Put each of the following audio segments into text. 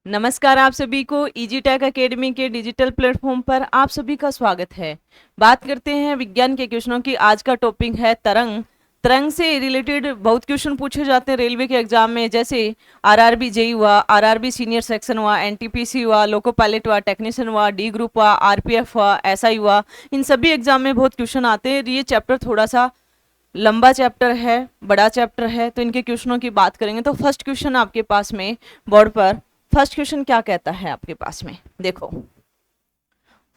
नमस्कार, आप सभी को इजी टेक एकेडमी के डिजिटल प्लेटफॉर्म पर आप सभी का स्वागत है। बात करते हैं विज्ञान के क्वेश्चनों की। आज का टॉपिक है तरंग। तरंग से रिलेटेड बहुत क्वेश्चन पूछे जाते हैं रेलवे के एग्जाम में, जैसे आरआरबी जेई हुआ, आरआरबी सीनियर सेक्शन हुआ, एनटीपीसी हुआ, लोको पायलट हुआ, टेक्नीशियन हुआ, डी ग्रुप हुआ, आरपीएफ हुआ, एसआई हुआ। इन सभी एग्जाम में बहुत क्वेश्चन आते हैं। ये चैप्टर थोड़ा सा लंबा चैप्टर है, बड़ा चैप्टर है, तो इनके क्वेश्चनों की बात करेंगे। तो फर्स्ट क्वेश्चन आपके पास में बोर्ड पर, फर्स्ट क्वेश्चन क्या कहता है आपके पास में, देखो।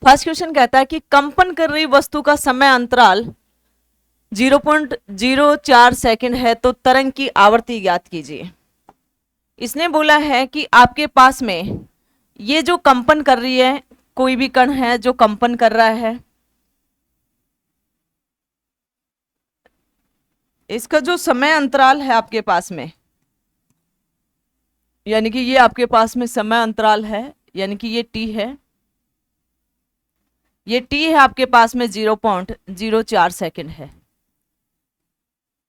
फर्स्ट क्वेश्चन कहता है कि कंपन कर रही वस्तु का समय अंतराल 0.04 सेकंड है, तो तरंग की आवर्ती ज्ञात कीजिए। इसने बोला है कि आपके पास में ये जो कंपन कर रही है, कोई भी कण है जो कंपन कर रहा है, इसका जो समय अंतराल है आपके पास में, यानी कि ये आपके पास में समय अंतराल है, यानी कि ये टी है, ये टी है आपके पास में 0.04 सेकंड है।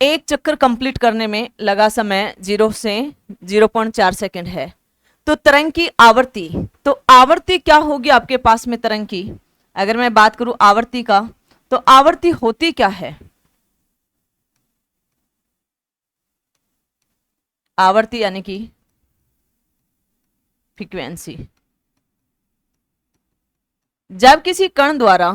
एक चक्कर कंप्लीट करने में लगा समय 0 से 0.4 सेकंड है। तो तरंग की आवर्ती, तो आवर्ती क्या होगी आपके पास में तरंग की? अगर मैं बात करूं आवर्ती का, तो आवर्ती होती क्या है? आवर्ती यानी कि फ्रीक्वेंसी। जब किसी कण द्वारा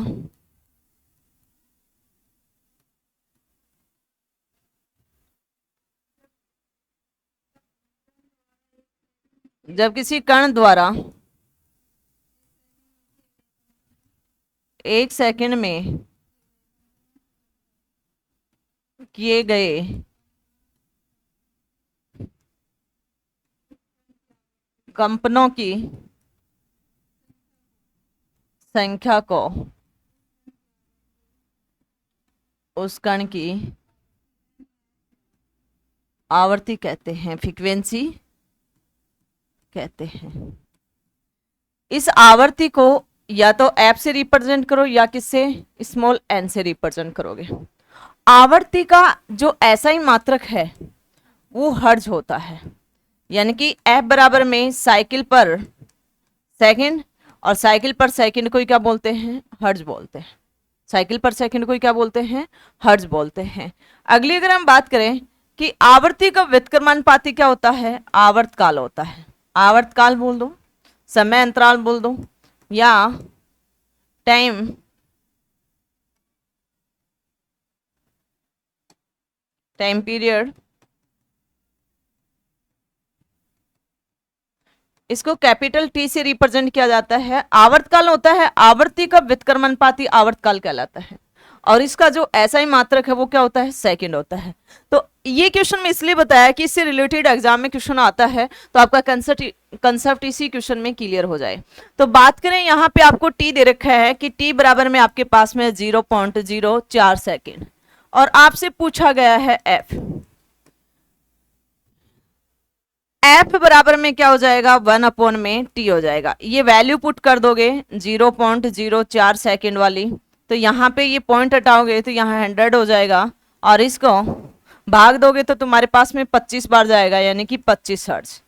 जब किसी कण द्वारा 1 सेकंड में किए गए कंपनों की संख्या को उस कण की आवर्ती कहते हैं, फ्रीक्वेंसी कहते हैं। इस आवर्ती को या तो एफ से रिप्रेजेंट करो या किससे, स्मॉल एन से रिप्रेजेंट करोगे। आवर्ती का जो एसआई मात्रक है वो हर्ज होता है, यानी कि एफ बराबर में साइकिल पर सेकंड, और साइकिल पर सेकंड को क्या बोलते हैं? हर्ज बोलते हैं। साइकिल पर सेकंड को क्या बोलते हैं? हर्ज बोलते हैं। अगली अगर हम बात करें कि आवर्ती का व्युत्क्रमानुपाती क्या होता है? आवर्तकाल होता है। आवर्तकाल बोल दो, समय अंतराल बोल दो, या टाइम पीरियड। इसको कैपिटल टी से रिप्रेजेंट किया जाता है। आवर्तकाल होता है, आवर्ती का व्युत्क्रमानुपाती आवर्तकाल कहलाता है, और इसका जो एसआई मात्रक है वो क्या होता है? सेकंड होता है। तो ये क्वेश्चन में इसलिए बताया कि इससे रिलेटेड एग्जाम में क्वेश्चन आता है, तो आपका कंसेप्ट इसी क्वेश्चन में क्लियर हो जाए। तो बात करें, यहाँ पे आपको टी दे रखा है कि टी बराबर में आपके पास में 0.04 सेकेंड, और आपसे पूछा गया है एफ। एफ बराबर में क्या हो जाएगा? 1 में टी हो जाएगा। ये वैल्यू पुट कर दोगे 0.04 सेकेंड वाली, तो यहाँ पे ये पॉइंट हटाओगे तो यहाँ 100 हो जाएगा, और इसको भाग दोगे तो तुम्हारे पास में 25 बार जाएगा, यानी कि 25 हर्ट्ज।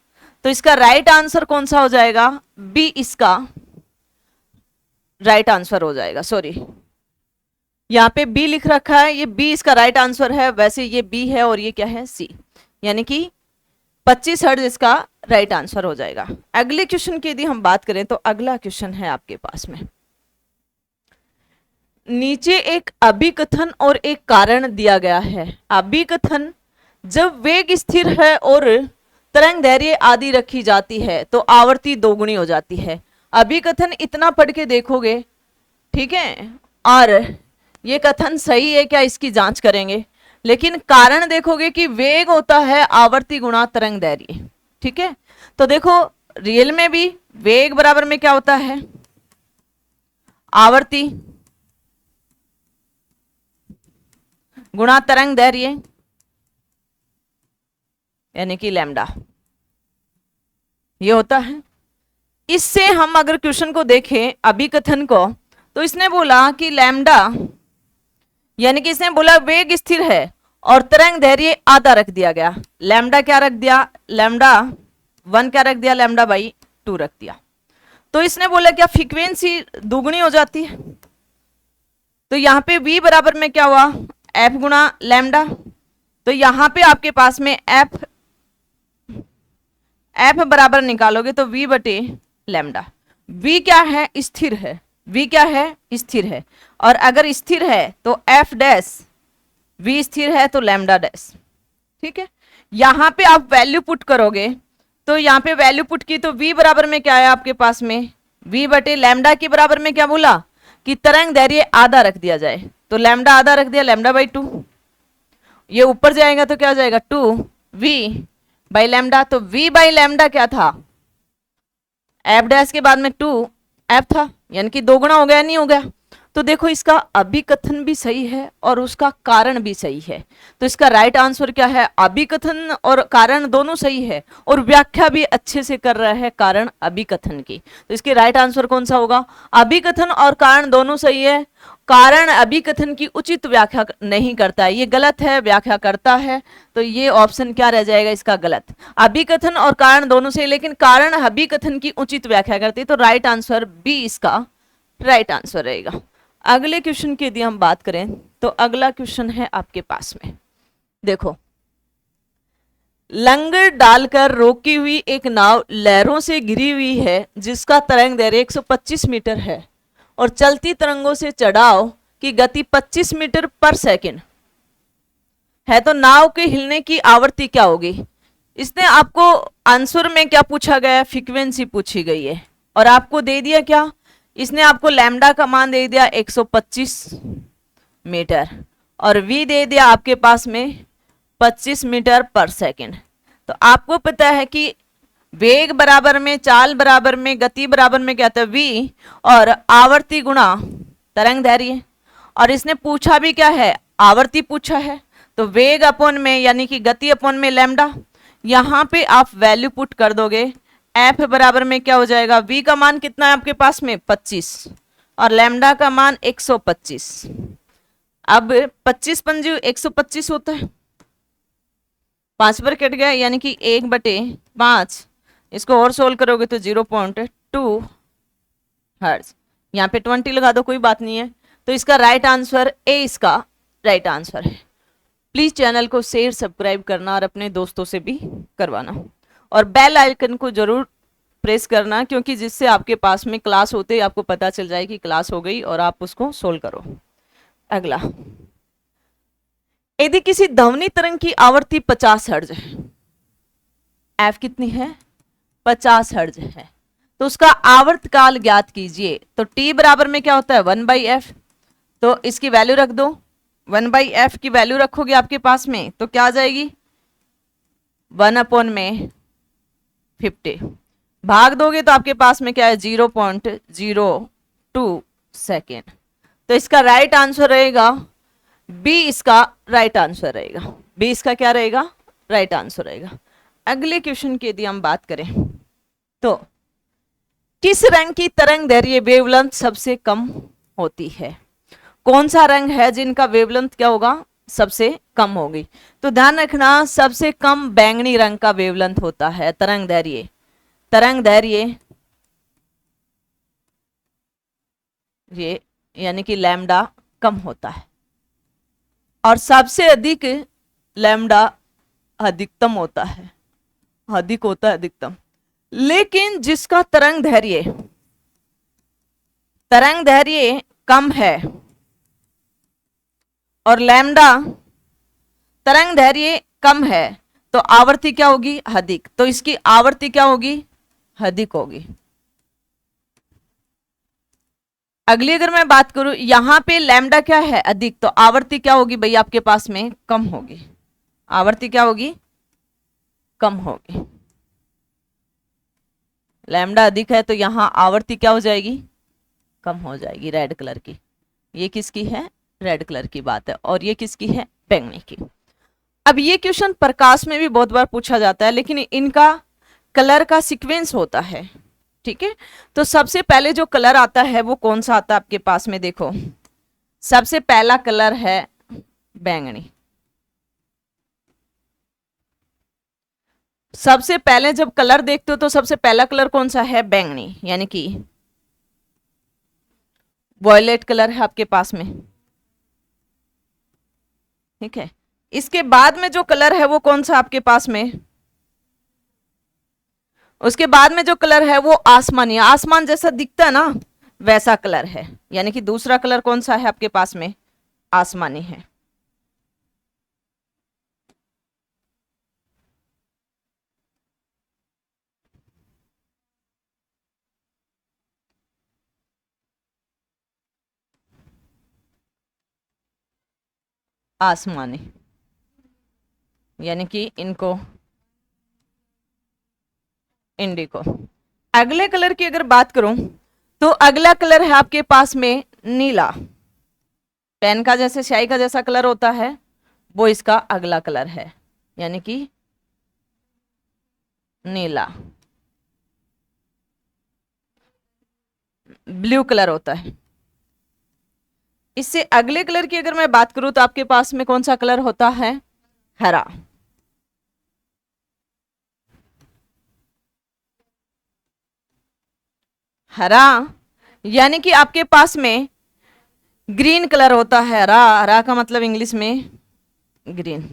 तो इसका राइट आंसर कौन सा हो जाएगा? बी इसका राइट आंसर हो जाएगा। सॉरी, यहाँ पे बी लिख रखा है, ये बी इसका राइट आंसर है। वैसे ये बी है और ये क्या है? सी, यानी कि 25 हर्ट्ज इसका राइट आंसर हो जाएगा। अगले क्वेश्चन की यदि हम बात करें, तो अगला क्वेश्चन है आपके पास में, नीचे एक अभिकथन और एक कारण दिया गया है। अभिकथन, जब वेग स्थिर है और तरंग दैर्घ्य आदि रखी जाती है तो आवर्ती दोगुनी हो जाती है। अभिकथन इतना पढ़ के देखोगे, ठीक है, और ये कथन सही है क्या इसकी जांच करेंगे। लेकिन कारण देखोगे कि वेग होता है आवर्ती गुणा तरंग दैर्घ्य, ठीक है। तो देखो, रियल में भी वेग बराबर में क्या होता है? आवर्ती गुणा तरंग दैर्घ्य, यानी कि लैम्डा, ये होता है। इससे हम अगर क्वेश्चन को देखें, अभिकथन को, तो इसने बोला कि लैम्डा, यानी कि इसने बोला वेग स्थिर है और तरंग दैर्घ्य आधा रख दिया गया। लैम्डा क्या रख दिया? लैम्डा 1 क्या रख दिया? लैम्डा बाई टू रख दिया। तो इसने बोला क्या फ्रीक्वेंसी दुगनी हो जाती है, तो यहाँ पे v बराबर में क्या हुआ f गुणा लैम्डा। तो यहाँ पे आपके पास में f बराबर निकालोगे तो v बटे लैम्डा। v क्या है स्थिर है, v क्या है स्थिर है, और अगर स्थिर है तो f डैश, v स्थिर है तो लैम्डा डैश। ठीक है, यहाँ पे आप वैल्यू पुट करोगे तो यहाँ पे वैल्यू पुट की तो v बराबर में क्या है आपके पास में v बटे लैम्डा के बराबर में क्या बोला कि तरंग दैर्घ्य आधा रख दिया जाए, तो लैम्डा आधा रख दिया, लैम्डा बाई 2। ये ऊपर जाएगा तो क्या हो जाएगा 2v बाई लैम्डा। तो v बाई लैम्डा क्या था एफ डैश के बाद में 2f था, यानी कि दोगुना हो गया नहीं हो गया। तो देखो इसका अभिकथन भी सही है और उसका कारण भी सही है, तो इसका राइट आंसर क्या है अभिकथन और कारण दोनों सही है, और व्याख्या भी अच्छे से कर रहा है कारण अभिकथन की। तो इसके राइट आंसर कौन सा होगा, अभिकथन और कारण दोनों सही है, कारण अभिकथन की उचित व्याख्या नहीं करता है, ये गलत है, व्याख्या करता है। तो ये ऑप्शन क्या रह जाएगा इसका गलत। अभिकथन और कारण दोनों सही, लेकिन कारण अभिकथन की उचित व्याख्या करती है, तो राइट आंसर बी इसका राइट आंसर रहेगा। अगले क्वेश्चन की यदि हम बात करें तो अगला क्वेश्चन है आपके पास में, देखो लंगर डालकर रोकी हुई एक नाव लहरों से घिरी हुई है जिसका तरंग दैर्घ्य 125 मीटर है और चलती तरंगों से चढ़ाव की गति 25 मीटर पर सेकंड है, तो नाव के हिलने की आवृत्ति क्या होगी। इसने आपको आंसर में क्या पूछा गया है, फ्रीक्वेंसी पूछी गई है, और आपको दे दिया क्या, इसने आपको लैम्डा का मान दे दिया 125 मीटर और v दे दिया आपके पास में 25 मीटर पर सेकंड। तो आपको पता है कि वेग बराबर में चाल बराबर में गति बराबर में क्या था v और आवर्ती गुणा तरंग दैर्घ्य, और इसने पूछा भी क्या है आवर्ती पूछा है, तो वेग अपॉन में यानी कि गति अपॉन में लैम्डा। यहाँ पे आप वैल्यू पुट कर दोगे f बराबर में क्या हो जाएगा, v का मान कितना है आपके पास में 25 और लैम्डा का मान 125। अब 25 पंजू 125 होता है, 5 पर कट गया यानी कि 1/5, इसको और सोल्व करोगे तो 0.2 हर्ट्ज, यहाँ पे 20 लगा दो कोई बात नहीं है। तो इसका राइट आंसर ए इसका राइट आंसर है। प्लीज चैनल को शेयर सब्सक्राइब करना और अपने दोस्तों से भी करवाना, और बेल आइकन को जरूर प्रेस करना, क्योंकि जिससे आपके पास में क्लास होते ही आपको पता चल जाए कि क्लास हो गई और आप उसको सोल्व करो। अगला, यदि किसी ध्वनि तरंग की आवृत्ति 50 हर्ट्ज है, एफ कितनी है 50 हर्ट्ज है, तो उसका आवर्त काल ज्ञात कीजिए। तो टी बराबर में क्या होता है 1/f, तो इसकी वैल्यू रख दो, 1/f की वैल्यू रखोगे आपके पास में तो क्या आ जाएगी 1/50, भाग दोगे तो आपके पास में क्या है 0.02 सेकेंड। तो इसका राइट आंसर रहेगा बी, इसका राइट आंसर रहेगा बी, इसका क्या रहेगा राइट आंसर रहेगा। अगले क्वेश्चन की यदि हम बात करें तो किस रंग की तरंग दैर्घ्य वेवलेंथ सबसे कम होती है, कौन सा रंग है जिनका वेवलेंथ क्या होगा सबसे कम होगी। तो ध्यान रखना सबसे कम बैंगनी रंग का वेवलेंथ होता है तरंग दैर्घ्य, तरंग दैर्घ्य ये यानी कि लैम्डा कम होता है, और सबसे अधिक लैम्डा अधिकतम होता है, अधिक होता है अधिकतम। लेकिन जिसका तरंग दैर्घ्य कम है और लैम्डा तरंग दैर्घ्य कम है तो आवृत्ति क्या होगी अधिक, तो इसकी आवृत्ति क्या होगी अधिक होगी। अगली अगर मैं बात करूं यहां पे लैम्डा क्या है अधिक, तो आवृत्ति क्या होगी भाई आपके पास में कम होगी, आवृत्ति क्या होगी कम होगी। लैम्डा अधिक है तो यहां आवृत्ति क्या हो जाएगी कम हो जाएगी, रेड कलर की। ये किसकी है रेड कलर की बात है, और ये किसकी है बैंगनी की। अब ये क्वेश्चन प्रकाश में भी बहुत बार पूछा जाता है, लेकिन इनका कलर का सीक्वेंस होता है, ठीक है। तो सबसे पहले जो कलर आता है वो कौन सा आता है आपके पास में, देखो सबसे पहला कलर है बैंगनी, सबसे पहले जब कलर देखते हो तो सबसे पहला कलर कौन सा है? बैंगनी, यानी कि वॉयलेट कलर है आपके पास में, ठीक है। इसके बाद में जो कलर है वो कौन सा आपके पास में? उसके बाद में जो कलर है वो आसमानी, आसमान जैसा दिखता है ना वैसा कलर है, यानी कि दूसरा कलर कौन सा है आपके पास में? आसमानी है। आसमानी, यानी कि इनको इंडिको। अगले कलर की अगर बात करूं तो अगला कलर है आपके पास में नीला। पेन का जैसे स्याही का जैसा कलर होता है वो इसका अगला कलर है, यानी कि नीला। ब्लू कलर होता है। इससे अगले कलर की अगर मैं बात करूं तो आपके पास में कौन सा कलर होता है? हरा। हरा यानी कि आपके पास में ग्रीन कलर होता है। हरा, हरा का मतलब इंग्लिश में ग्रीन।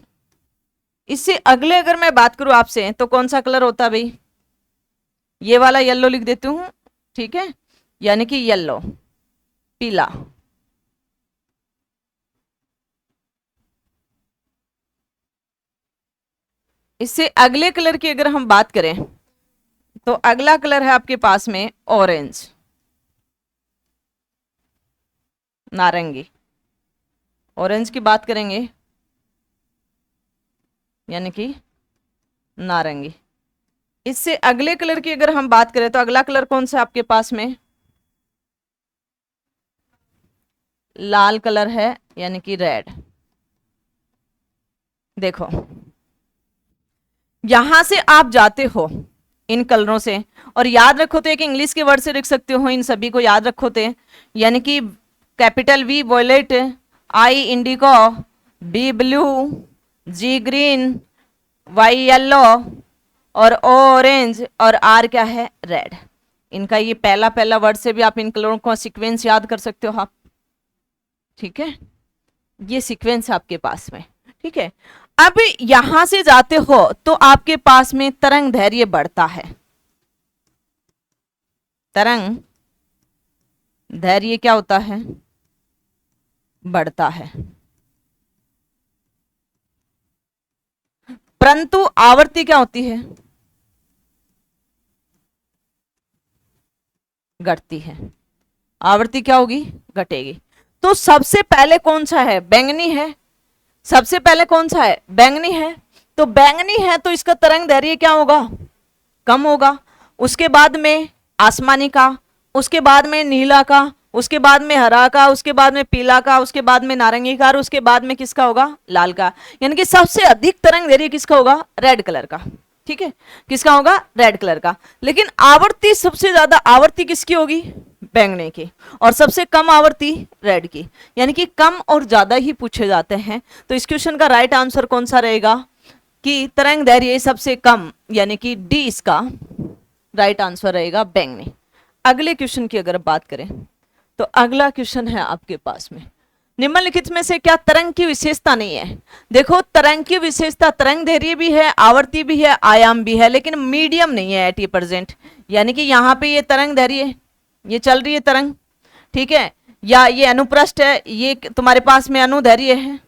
इससे अगले अगर मैं बात करूं आपसे तो कौन सा कलर होता है भाई? ये वाला येलो लिख देती हूं, ठीक है, यानी कि येलो, पीला। इससे अगले कलर की अगर हम बात करें तो अगला कलर है आपके पास में ऑरेंज, नारंगी। ऑरेंज की बात करेंगे यानी कि नारंगी। इससे अगले कलर की अगर हम बात करें तो अगला कलर कौन सा आपके पास में? लाल कलर है, यानी कि रेड। देखो यहां से आप जाते हो इन कलरों से, और याद रखो तो एक इंग्लिश के वर्ड से लिख सकते हो, इन सभी को याद रखो तो, यानी कि कैपिटल वी वॉयलेट, आई इंडिको, बी ब्लू, जी ग्रीन, वाई येलो, और ओ ऑरेंज, और आर क्या है? रेड। इनका ये पहला पहला वर्ड से भी आप इन कलरों का सीक्वेंस याद कर सकते हो आप, ठीक है। ये सीक्वेंस आपके पास में, ठीक है। अब यहां से जाते हो तो आपके पास में तरंग दैर्घ्य बढ़ता है। तरंग दैर्घ्य क्या होता है? बढ़ता है। परंतु आवृत्ति क्या होती है? घटती है। आवृत्ति क्या होगी? घटेगी। तो सबसे पहले कौन सा है? बैंगनी है। सबसे पहले कौन सा है? बैंगनी है। तो बैंगनी है तो इसका तरंग दैर्घ्य क्या होगा? कम होगा। उसके बाद में आसमानी का, उसके बाद में नीला का, उसके बाद में हरा का, उसके बाद में पीला का, उसके बाद में नारंगी का, और उसके बाद में किसका होगा? लाल का। यानी कि सबसे अधिक तरंग दैर्घ्य किसका होगा? रेड कलर का, ठीक है। किसका होगा? रेड कलर का। लेकिन आवृत्ति सबसे ज्यादा आवृत्ति किसकी होगी? बैंगनी की। और सबसे कम आवृत्ति रेड की। यानी कि कम और ज्यादा ही पूछे जाते हैं। तो इस क्वेश्चन का राइट आंसर कौन सा रहेगा? कि तरंग दैर्घ्य सबसे कम, यानी कि डी इसका राइट आंसर रहेगा, बैंगनी। अगले क्वेश्चन की अगर बात करें तो अगला क्वेश्चन है आपके पास में, निम्नलिखित में से क्या तरंग की विशेषता नहीं है? देखो तरंग की विशेषता तरंग दैर्घ्य भी है, आवर्ती भी है, आयाम भी है, लेकिन मीडियम नहीं है एट प्रेजेंट। यानी कि यहाँ पे ये तरंग दैर्घ्य, ये चल रही है तरंग, ठीक है, या ये अनुप्रस्थ है, ये तुम्हारे पास में अनुदैर्घ्य है,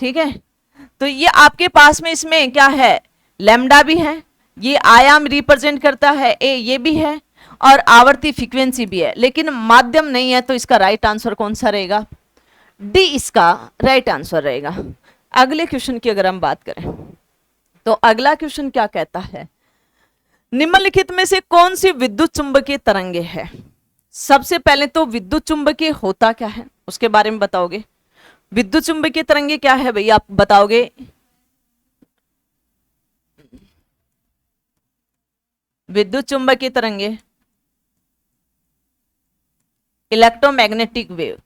ठीक है। तो ये आपके पास में इसमें क्या है? लैम्डा भी है, ये आयाम रिप्रेजेंट करता है, ए ये भी है, और आवर्ती फ्रीक्वेंसी भी है, लेकिन माध्यम नहीं है। तो इसका राइट आंसर कौन सा रहेगा? डी इसका राइट आंसर रहेगा। अगले क्वेश्चन की अगर हम बात करें तो अगला क्वेश्चन क्या कहता है? निम्नलिखित में से कौन सी विद्युत चुंबकीय तरंगे है? सबसे पहले तो विद्युत चुंबकीय होता क्या है उसके बारे में बताओगे। विद्युत चुंबकीय तरंगे क्या है भैया, आप बताओगे? विद्युत चुंबकीय तरंगे इलेक्ट्रोमैग्नेटिक वेव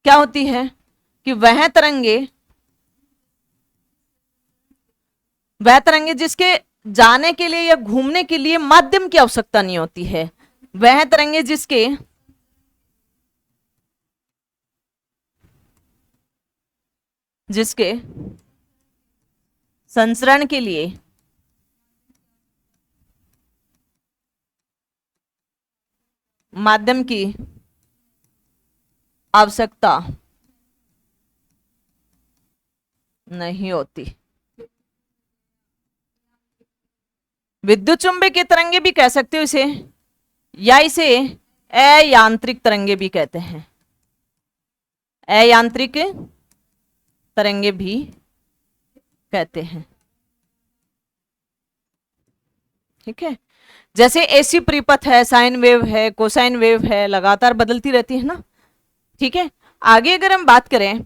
क्या होती है? कि वह तरंगे वह तरंगे जिसके जाने के लिए या घूमने के लिए माध्यम की आवश्यकता नहीं होती है, वह तरंगे जिसके संचरण के लिए माध्यम की आवश्यकता नहीं होती। विद्युत चुंबकीय तरंगे भी कह सकते हो इसे, या इसे अयांत्रिक तरंगे भी कहते हैं, अयांत्रिक तरंगे भी कहते हैं। ठीक है, जैसे एसी परिपथ है, साइन वेव है, कोसाइन वेव है, लगातार बदलती रहती है ना। ठीक है, आगे अगर हम बात करें,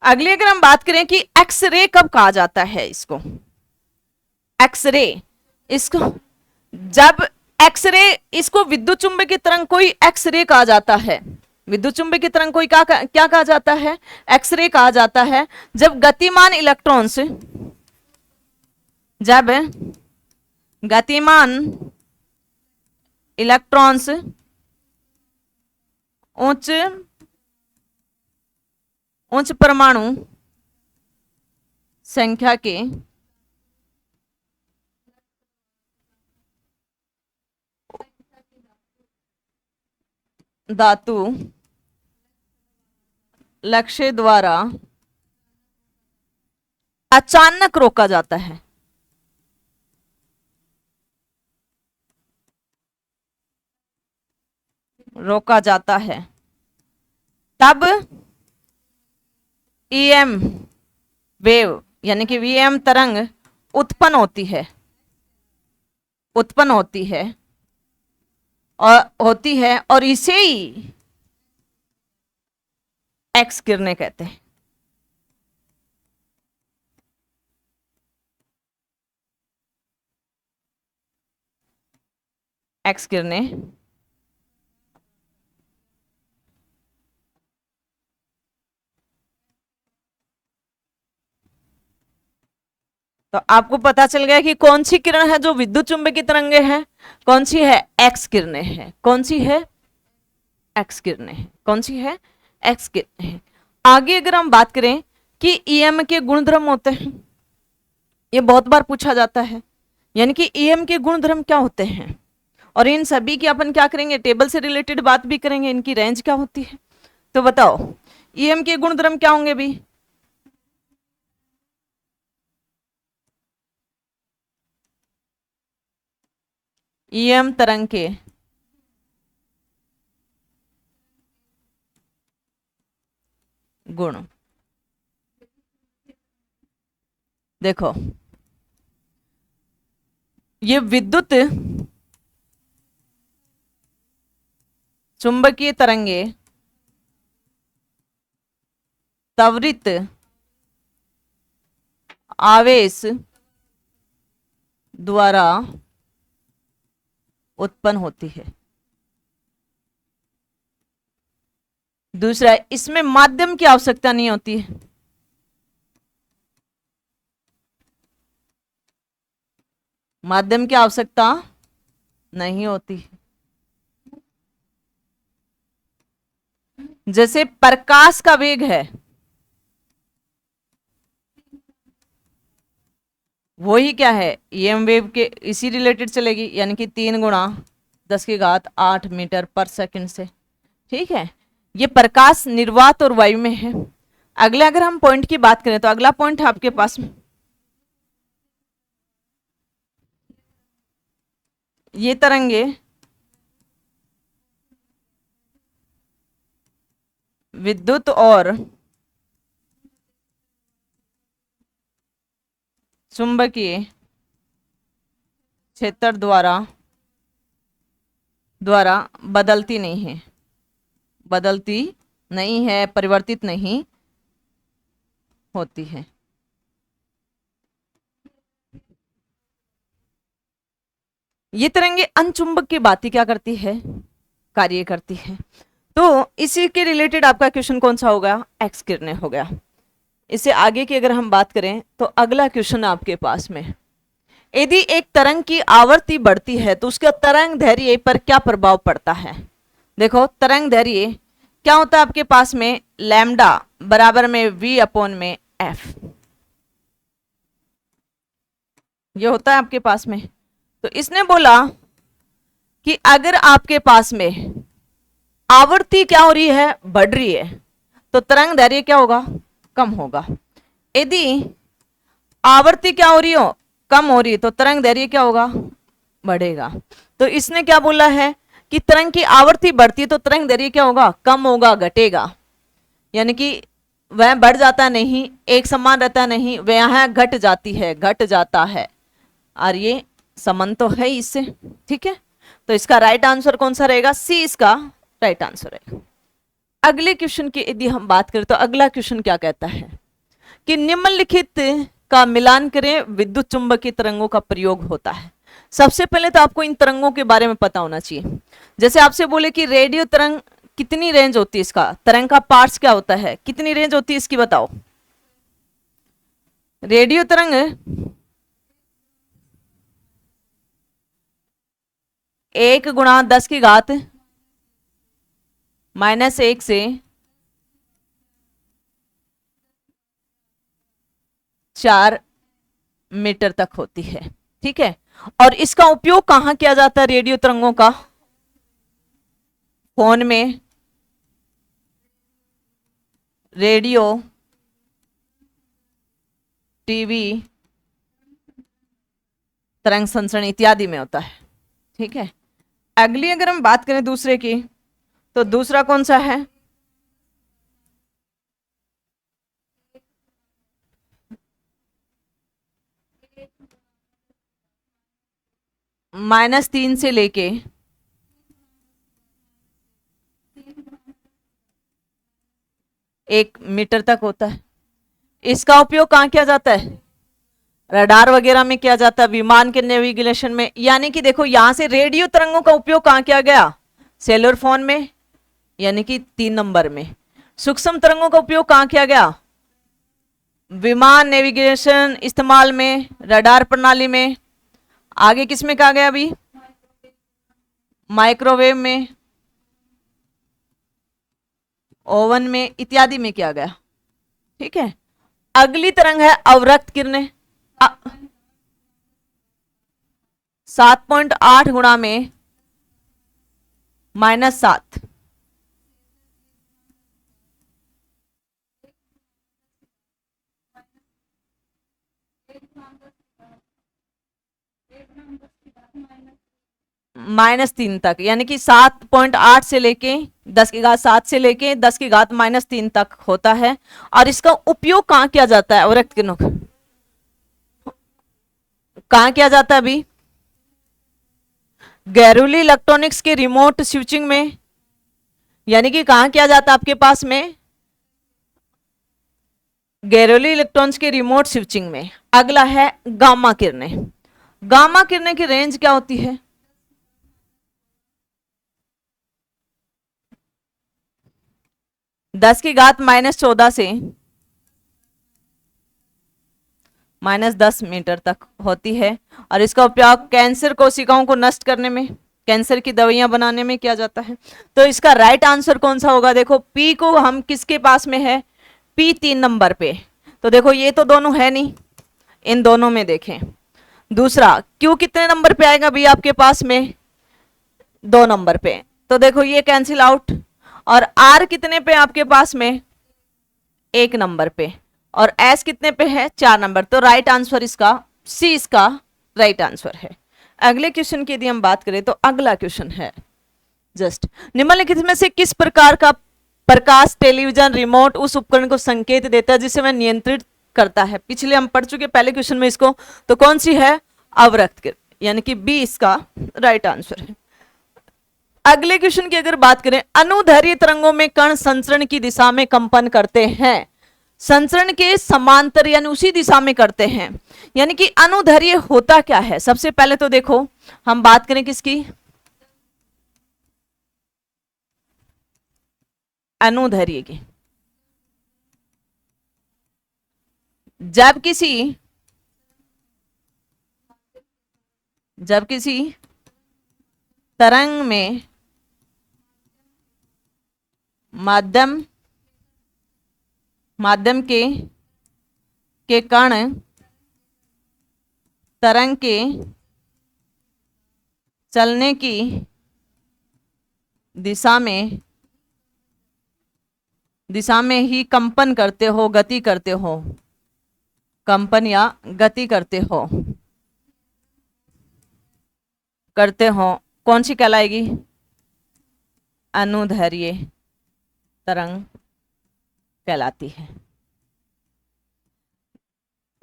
अगली अगर हम बात करें कि एक्सरे कब कहा जाता है इसको, एक्सरे, इसको जब एक्सरे, इसको विद्युत चुंबकीय तरंग कोई एक्सरे कहा जाता है, विद्युत चुंबकीय तरंग कोई क्या कहा जाता है, एक्सरे कहा जाता है, जब गतिमान इलेक्ट्रॉन्स, जब गतिमान इलेक्ट्रॉन्स उच्च उच्च परमाणु संख्या के धातु लक्ष्य द्वारा अचानक रोका जाता है, रोका जाता है, तब ईएम वेव यानी कि वीएम तरंग उत्पन्न होती है, उत्पन्न होती है और इसे ही एक्स किरणें कहते हैं। एक्स किरणें तो आपको पता चल गया कि कौन सी किरण है जो विद्युत चुंबकीय तरंगे हैं, कौन सी है, एक्स किरणें हैं। कौन सी है, एक्स किरणें हैं। कौन सी है, एक्स किरणें हैं। आगे अगर हम बात करें कि ईएम के गुणधर्म होते हैं, ये बहुत बार पूछा जाता है, यानी कि ईएम के गुणधर्म क्या होते हैं, और इन सभी की अपन क्या करेंगे, टेबल से रिलेटेड बात भी करेंगे, इनकी रेंज क्या होती है। तो बताओ ईएम के गुणधर्म क्या होंगे भी, ईएम तरंग के गुण। देखो ये विद्युत चुंबकीय तरंगे त्वरित आवेश द्वारा उत्पन्न होती है। दूसरा, इसमें माध्यम की आवश्यकता नहीं होती है, माध्यम की आवश्यकता नहीं होती। जैसे प्रकाश का वेग है, वही क्या है, ईएम वेव के इसी रिलेटेड चलेगी, यानी कि 3 गुणा 10⁸ मीटर पर सेकंड से। ठीक है, ये प्रकाश निर्वात और वायु में है। अगला अगर हम पॉइंट की बात करें तो अगला पॉइंट है आपके पास में, ये तरंगे विद्युत और चुंबकीय क्षेत्र द्वारा बदलती नहीं है, परिवर्तित नहीं होती है। ये तरंगे अनचुंबक की बात क्या करती है, कार्य करती है। तो इसी के रिलेटेड आपका क्वेश्चन कौन सा होगा, एक्स किरणें हो गया। इससे आगे की अगर हम बात करें तो अगला क्वेश्चन आपके पास में, यदि एक तरंग की आवर्ती बढ़ती है तो उसका तरंग दैर्घ्य पर क्या प्रभाव पड़ता है। देखो तरंग दैर्घ्य क्या होता है आपके पास में, लैम्डा बराबर में v अपॉन में f, ये होता है आपके पास में। तो इसने बोला कि अगर आपके पास में आवृत्ति क्या हो रही है, बढ़ रही है, तो तरंग दैर्घ्य क्या होगा, कम होगा। यदि आवृत्ति क्या हो रही हो, कम हो रही है, तो तरंग दैर्घ्य क्या होगा, बढ़ेगा। तो इसने क्या बोला है कि तरंग की आवृत्ति बढ़ती है तो तरंग दैर्घ्य क्या होगा, कम होगा, घटेगा। यानी कि वह बढ़ जाता नहीं, एक समान रहता नहीं, वह यहाँ घट जाती है, घट जाता है। और ये संबंध तो है इससे, ठीक है। तो इसका राइट आंसर कौन सा रहेगा, सी इसका राइट आंसर रहेगा। अगले क्वेश्चन की यदि हम बात करें तो अगला क्वेश्चन क्या कहता है कि निम्नलिखित का मिलान करें, विद्युत चुंबकीय तरंगों का प्रयोग होता है। सबसे पहले तो आपको इन तरंगों के बारे में पता होना चाहिए। जैसे आपसे बोले कि रेडियो तरंग कितनी रेंज होती है, इसका तरंग का पार्ट्स क्या होता है, कितनी रेंज होती है इसकी बताओ। रेडियो तरंग 1 × 10⁻⁻1 से 4 मीटर तक होती है, ठीक है। और इसका उपयोग कहां किया जाता है रेडियो तरंगों का, फोन में, रेडियो, टीवी, तरंग संचरण इत्यादि में होता है, ठीक है। अगली अगर हम बात करें दूसरे की, तो दूसरा कौन सा है, -3 से लेके 1 मीटर तक होता है। इसका उपयोग कहां किया जाता है, रडार वगैरह में किया जाता है, विमान के नेविगेशन में। यानी कि देखो यहां से रेडियो तरंगों का उपयोग कहां किया गया, सेलुलर फोन में, यानी कि 3 नंबर में। सूक्ष्म तरंगों का उपयोग कहां किया गया, विमान नेविगेशन इस्तेमाल में, रडार प्रणाली में। आगे किस में कहा गया अभी, माइक्रोवेव में, ओवन में इत्यादि में किया गया, ठीक है। अगली तरंग है अवरक्त किरणें। 7.8 गुणा में -7, -3 तक, यानी कि 7.8 से लेके 10⁻7 से लेके 10⁻−3 तक होता है। और इसका उपयोग कहां किया जाता है, अवरक्त किरणों का कहां किया जाता है अभी, गैरुली इलेक्ट्रॉनिक्स के रिमोट स्विचिंग में, यानी कि कहां किया जाता है आपके पास में, गैरुली इलेक्ट्रॉनिक्स के रिमोट स्विचिंग में। अगला है गामा किरणें। गामा किरणें की रेंज क्या होती है, 10⁻−14 से -10 मीटर तक होती है। और इसका उपयोग कैंसर कोशिकाओं को नष्ट करने में, कैंसर की दवाइयां बनाने में किया जाता है। तो इसका राइट आंसर कौन सा होगा, देखो पी को हम किसके पास में है, पी 3 नंबर पे। तो देखो ये तो दोनों है नहीं, इन दोनों में देखें। दूसरा क्यू कितने नंबर पे आएगा भी आपके पास में, 2 नंबर पे। तो देखो ये कैंसिल आउट। और आर कितने पे आपके पास में, 1 नंबर पे। और एस कितने पे है, 4 नंबर। तो राइट आंसर इसका सी इसका राइट आंसर है। अगले क्वेश्चन की यदि हम बात करें तो अगला क्वेश्चन है जस्ट, निम्नलिखित में से किस प्रकार का प्रकाश टेलीविजन रिमोट उस उपकरण को संकेत देता है जिसे वह नियंत्रित करता है। पिछले हम पढ़ चुके पहले क्वेश्चन में इसको, तो कौन सी है, अवरक्त किरण, यानी कि बी इसका राइट आंसर है। अगले क्वेश्चन की अगर बात करें, अनुदैर्घ्य तरंगों में कण संचरण की दिशा में कंपन करते हैं, संचरण के समांतर यानी उसी दिशा में करते हैं। यानी कि अनुदैर्घ्य होता क्या है, सबसे पहले तो देखो हम बात करें किसकी, अनुदैर्घ्य की। जब किसी तरंग में माध्यम के कण तरंग के चलने की दिशा में ही कंपन करते हो, गति करते हो, कंपन या गति करते हो, कौन सी कहलाएगी? अनुदैर्घ्य तरंग कहलाती है।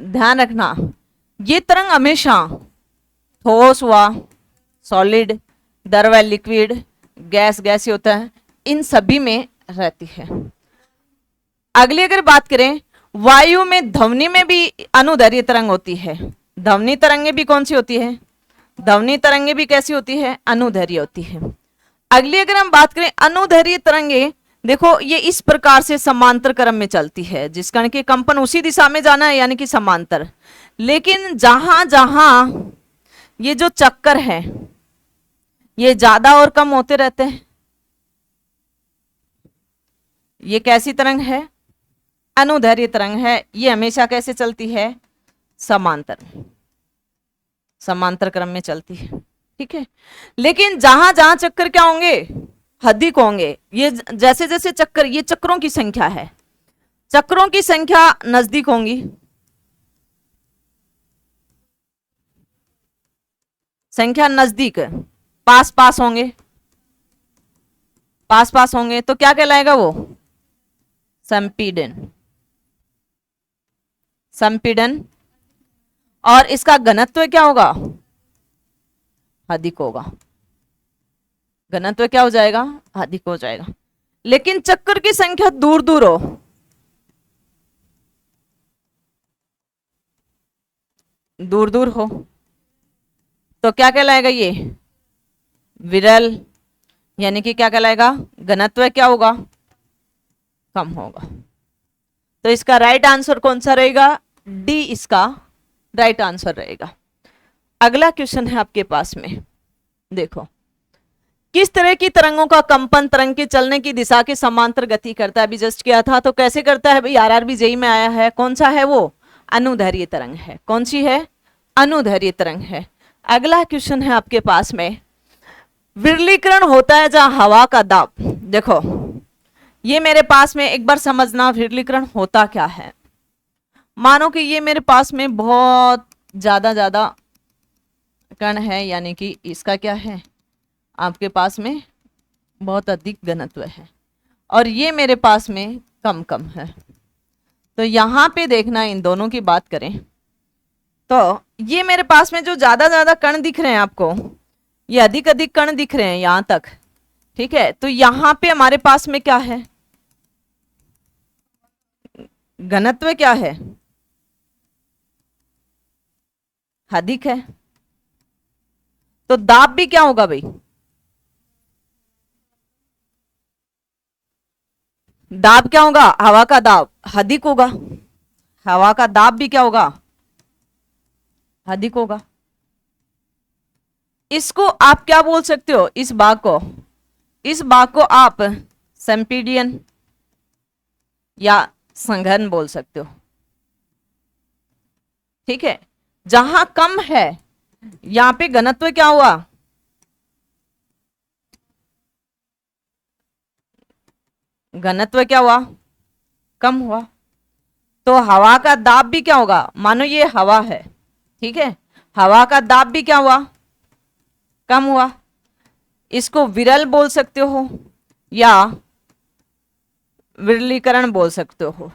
ध्यान रखना, ये तरंग हमेशा ठोस हुआ, सॉलिड, द्रव, लिक्विड, गैस ही होता है, इन सभी में रहती है। अगली अगर बात करें, वायु में, ध्वनि में भी अनुदैर्घ्य तरंग होती है। ध्वनि तरंगे भी कौन सी होती है? ध्वनि तरंगे भी कैसी होती है? अनुदैर्घ्य होती है। अगली अगर हम बात करें अनुदैर्घ्य तरंगे, देखो ये इस प्रकार से समांतर क्रम में चलती है, जिस कण के कंपन उसी दिशा में जाना है, यानी कि समांतर। लेकिन जहां जहां ये जो चक्कर है ये ज्यादा और कम होते रहते हैं, ये कैसी तरंग है? अनुदैर्घ्य तरंग है। ये हमेशा कैसे चलती है? समांतर क्रम में चलती है, ठीक है। लेकिन जहां जहां चक्कर क्या होंगे? अधिक होंगे। ये जैसे जैसे चक्कर, ये चक्रों की संख्या है, चक्रों की संख्या नजदीक होंगी, संख्या नजदीक, पास पास होंगे, तो क्या कहलाएगा वो? संपीड़न। और इसका घनत्व क्या होगा? अधिक होगा। घनत्व क्या हो जाएगा? अधिक हो जाएगा। लेकिन चक्कर की संख्या दूर दूर हो, तो क्या कहलाएगा ये? विरल। यानी कि क्या कहलाएगा? घनत्व क्या होगा? कम होगा। तो इसका राइट आंसर कौन सा रहेगा? डी इसका राइट आंसर रहेगा। अगला क्वेश्चन है आपके पास में, देखो, किस तरह की तरंगों का कंपन तरंग के चलने की दिशा के समांतर गति करता है? अभी जस्ट किया था, तो कैसे करता है भाई? आरआरबी जेई में आया है, कौन सा है वो? अनुदैर्घ्य तरंग है। कौन सी है? अनुदैर्घ्य तरंग है। अगला क्वेश्चन है आपके पास में, विरलीकरण होता है जहां हवा का दाब, देखो ये मेरे पास में एक बार समझना, विरलीकरण होता क्या है। मानो कि ये मेरे पास में बहुत ज्यादा कण है, यानी कि इसका क्या है? आपके पास में बहुत अधिक घनत्व है, और ये मेरे पास में कम है। तो यहां पे देखना, इन दोनों की बात करें तो ये मेरे पास में जो ज्यादा कण दिख रहे हैं आपको, ये अधिक कण दिख रहे हैं यहां तक, ठीक है। तो यहां पे हमारे पास में क्या है? घनत्व क्या है? अधिक है। तो दाब भी क्या होगा भाई? दाब क्या होगा? हवा का दाब अधिक होगा। हवा का दाब भी क्या होगा? अधिक होगा। इसको आप क्या बोल सकते हो? इस भाग को आप संपीड़न या संघन बोल सकते हो, ठीक है। जहां कम है यहां पे घनत्व क्या हुआ? घनत्व क्या हुआ? कम हुआ। तो हवा का दाब भी क्या होगा? मानो ये हवा है, ठीक है, हवा का दाब भी क्या हुआ? कम हुआ। इसको विरल बोल सकते हो या विरलीकरण बोल सकते हो,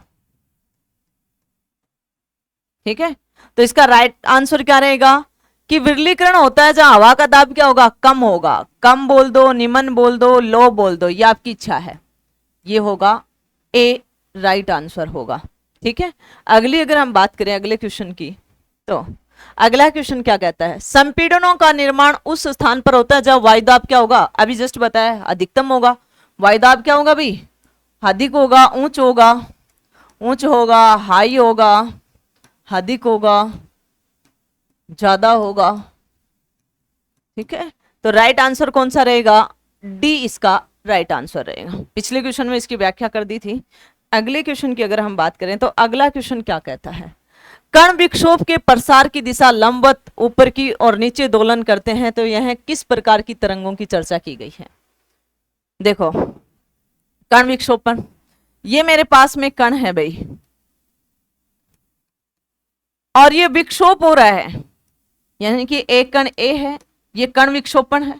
ठीक है। तो इसका राइट आंसर क्या रहेगा कि विरलीकरण होता है जहां हवा का दाब क्या होगा? कम होगा। कम बोल दो, निम्न बोल दो, लो बोल दो, ये आपकी इच्छा है। ये होगा ए, राइट आंसर होगा, ठीक है। अगली अगर हम बात करें अगले क्वेश्चन की, तो अगला क्वेश्चन क्या कहता है? संपीड़नों का निर्माण उस स्थान पर होता है जब वायुदाब क्या होगा? अभी जस्ट बताया, अधिकतम होगा। वायुदाब क्या होगा भाई? अधिक होगा, ऊंच होगा, हाई होगा, अधिक होगा, ज्यादा होगा। ठीक है, तो राइट आंसर कौन सा रहेगा? डी इसका राइट आंसर रहेगा। पिछले क्वेश्चन में इसकी व्याख्या कर दी थी। अगले क्वेश्चन की अगर हम बात करें तो अगला क्वेश्चन क्या कहता है? कण विक्षोभ के प्रसार की दिशा लंबवत ऊपर की और नीचे दोलन करते हैं, तो यह किस प्रकार की तरंगों की चर्चा की गई है? देखो, कण विक्षोपण, ये मेरे पास में कण है भाई, और ये विक्षोभ हो रहा है, यानी कि एक कण ए है, ये कण विक्षोपण है।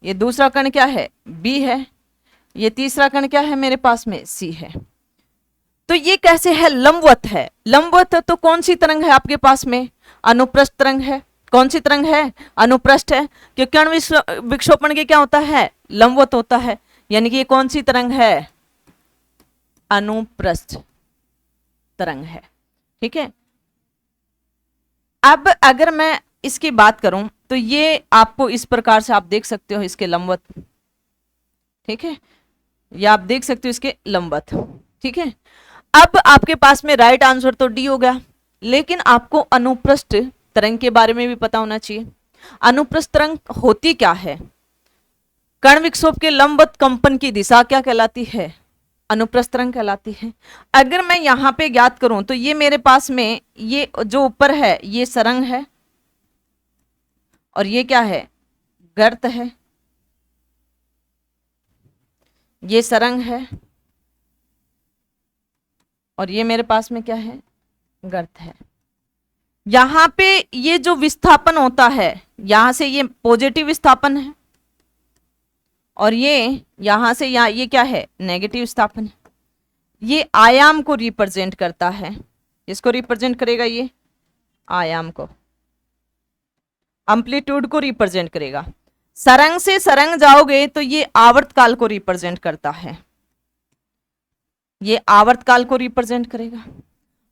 ये दूसरा कण क्या है? बी है। ये तीसरा कण क्या है मेरे पास में? सी है। तो ये कैसे है? लंबवत है। लंबवत है तो कौन सी तरंग है आपके पास में? अनुप्रस्थ तरंग है। कौन सी तरंग है? अनुप्रस्थ है। क्योंकि कण विक्षोपण के क्या होता है? लंबवत होता है, यानी कि ये कौन सी तरंग है? अनुप्रस्थ तरंग है। ठीक है, अब अगर मैं इसकी बात करूं तो ये आपको इस प्रकार से आप देख सकते हो इसके लंबवत। ठीक है, या आप देख सकते हो इसके लंबवत। ठीक है, अब आपके पास में राइट आंसर तो डी हो गया, लेकिन आपको अनुप्रस्थ तरंग के बारे में भी पता होना चाहिए। अनुप्रस्थ तरंग होती क्या है? कण विक्षोभ के लंबवत कंपन की दिशा क्या कहलाती है? अनुप्रस्थ तरंग कहलाती है। अगर मैं यहां पे ज्ञात करूं तो ये मेरे पास में ये जो ऊपर है ये सरंग है, और ये क्या है? गर्त है। ये सरंग है, और ये मेरे पास में क्या है? गर्त है। यहां पे ये जो विस्थापन होता है, यहां से ये पॉजिटिव विस्थापन है, और ये यहां से यहाँ ये क्या है? नेगेटिव विस्थापन है। ये आयाम को रिप्रेजेंट करता है। इसको रिप्रेजेंट करेगा ये आयाम को, एम्पलीट्यूड को रिप्रेजेंट करेगा। सरंग से सरंग जाओगे तो ये आवर्तकाल को रिप्रेजेंट करता है। ये आवर्तकाल को रिप्रेजेंट करेगा।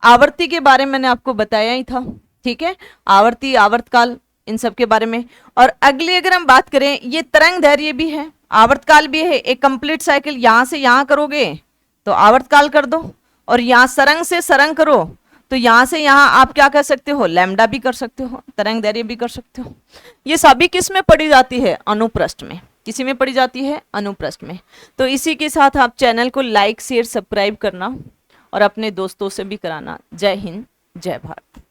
आवर्ती के बारे में मैंने आपको बताया ही था। ठीक है, आवर्ती, आवर्तकाल, इन सब के बारे में। और अगली अगर हम बात करें, ये तरंग दैर्घ्य भी है, आवर्तकाल भी है। एक कंप्लीट साइकिल यहां से यहां करोगे तो आवर्तकाल कर दो, और यहां सरंग से सरंग करो तो यहां से यहां आप क्या कर सकते हो? लैम्डा भी कर सकते हो, तरंग दैर्घ्य भी कर सकते हो। ये सभी किस में पढ़ी जाती है? अनुप्रस्थ में। किसी में पढ़ी जाती है? अनुप्रस्थ में। तो इसी के साथ आप चैनल को लाइक, शेयर, सब्सक्राइब करना और अपने दोस्तों से भी कराना। जय हिंद, जय भारत।